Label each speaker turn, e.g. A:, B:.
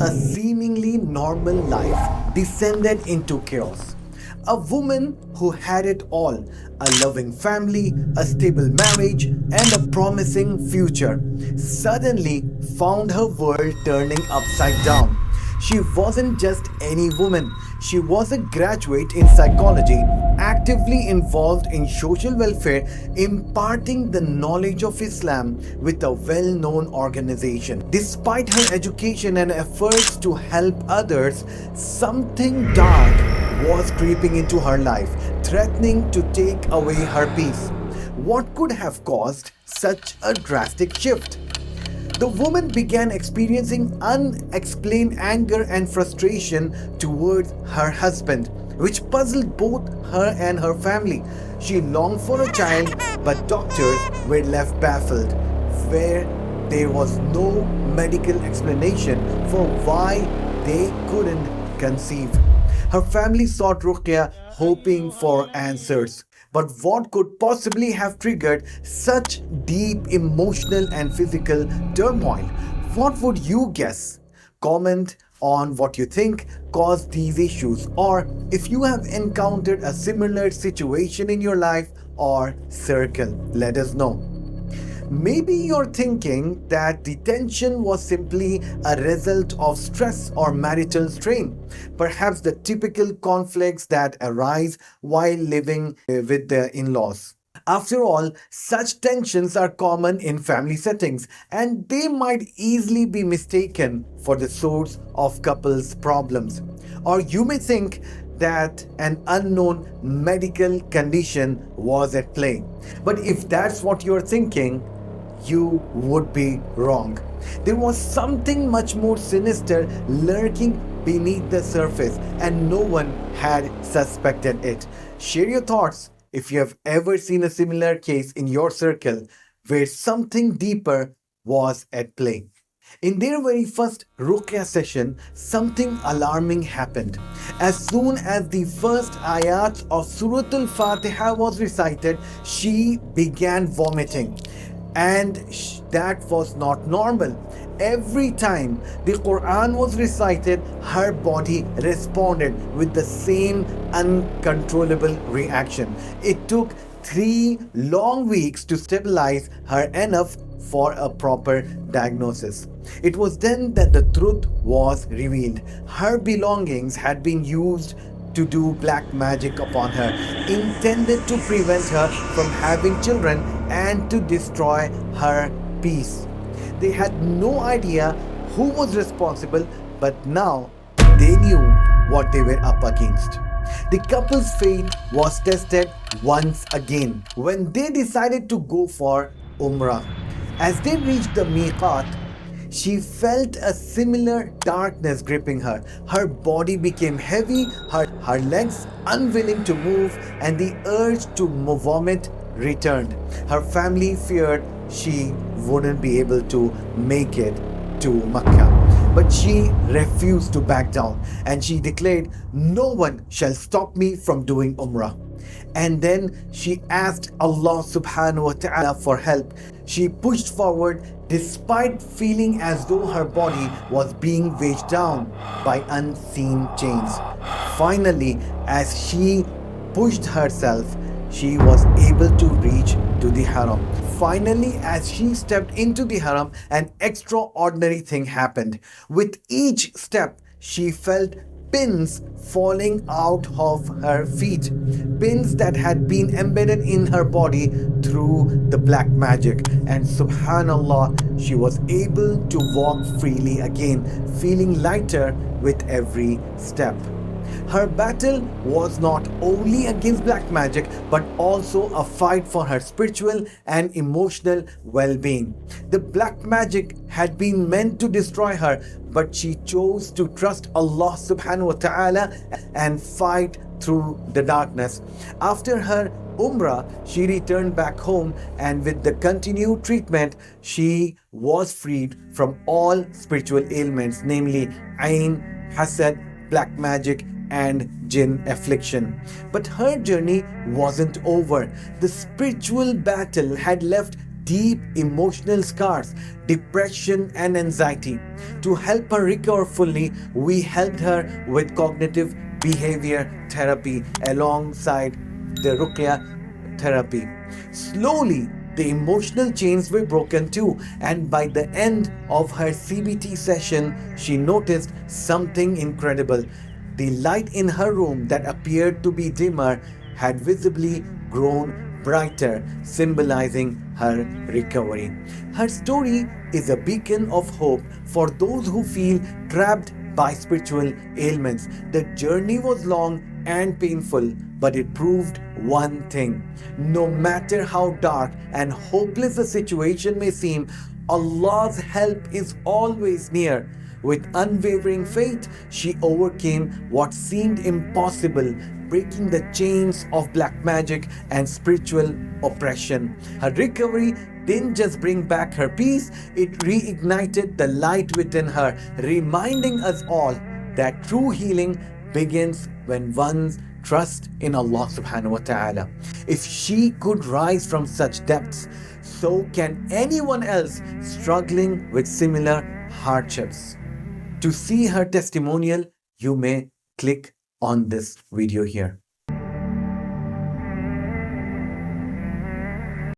A: a seemingly normal life descended into chaos. A woman who had it all, a loving family, a stable marriage, and a promising future, suddenly found her world turning upside down. She wasn't just any woman, she was a graduate in psychology, actively involved in social welfare, imparting the knowledge of Islam with a well known organization. Despite her education and efforts to help others, something dark was creeping into her life, threatening to take away her peace. What could have caused such a drastic shift? The woman began experiencing unexplained anger and frustration towards her husband, which puzzled both her and her family. She longed for a child, but doctors were left baffled, where there was no medical explanation for why they couldn't conceive. Her family sought Ruqyah, hoping for answers. But what could possibly have triggered such deep emotional and physical turmoil? What would you guess? Comment on what you think caused these issues, or if you have encountered a similar situation in your life or circle. Let us know. Maybe you're thinking that the tension was simply a result of stress or marital strain, perhaps the typical conflicts that arise while living with the in laws. After all, such tensions are common in family settings, and they might easily be mistaken for the source of couples' problems. Or you may think that an unknown medical condition was at play. But if that's what you're thinking, you would be wrong. There was something much more sinister lurking beneath the surface, and no one had suspected it. Share your thoughts if you have ever seen a similar case in your circle where something deeper was at play. In their very first Ruqyah session, something alarming happened. As soon as the first ayat of Surah Al-Fatiha was recited, she began vomiting. And that was not normal. Every time the Quran was recited, her body responded with the same uncontrollable reaction. It took 3 long weeks to stabilize her enough for a proper diagnosis. It was then that the truth was revealed. Her belongings had been used to do black magic upon her, intended to prevent her from having children and to destroy her peace. They had no idea who was responsible, but now they knew what they were up against. The couple's faith was tested once again when they decided to go for Umrah. As they reached the Miqat, she felt a similar darkness gripping her. Her body became heavy, her legs unwilling to move, and the urge to vomit returned. Her family feared she wouldn't be able to make it to Mecca. But she refused to back down, and she declared, "No one shall stop me from doing Umrah." And then she asked Allah subhanahu wa ta'ala for help. She pushed forward despite feeling as though her body was being weighed down by unseen chains. Finally, as she pushed herself, she was able to reach to the haram. Finally, as she stepped into the haram, an extraordinary thing happened. With each step, she felt pins falling out of her feet, pins that had been embedded in her body through the black magic. And subhanallah, she was able to walk freely again, feeling lighter with every step. Her battle was not only against black magic, but also a fight for her spiritual and emotional well-being. The black magic had been meant to destroy her, but she chose to trust Allah subhanahu wa ta'ala and fight through the darkness. After her Umrah, she returned back home, and with the continued treatment, she was freed from all spiritual ailments, namely Ain, Hasad, black magic, and jinn affliction. But her journey wasn't over. The spiritual battle had left deep emotional scars, depression, and anxiety. To help her recover fully, we helped her with cognitive behavior therapy alongside the Ruqyah therapy. Slowly, the emotional chains were broken too, and by the end of her CBT session, she noticed something incredible. The light in her room that appeared to be dimmer had visibly grown brighter, symbolizing her recovery. Her story is a beacon of hope for those who feel trapped by spiritual ailments. The journey was long and painful, but it proved one thing. No matter how dark and hopeless a situation may seem, Allah's help is always near. With unwavering faith, she overcame what seemed impossible, breaking the chains of black magic and spiritual oppression. Her recovery didn't just bring back her peace, it reignited the light within her, reminding us all that true healing begins when one trusts in Allah subhanahu wa ta'ala. If she could rise from such depths, so can anyone else struggling with similar hardships. To see her testimonial, you may click on this video here.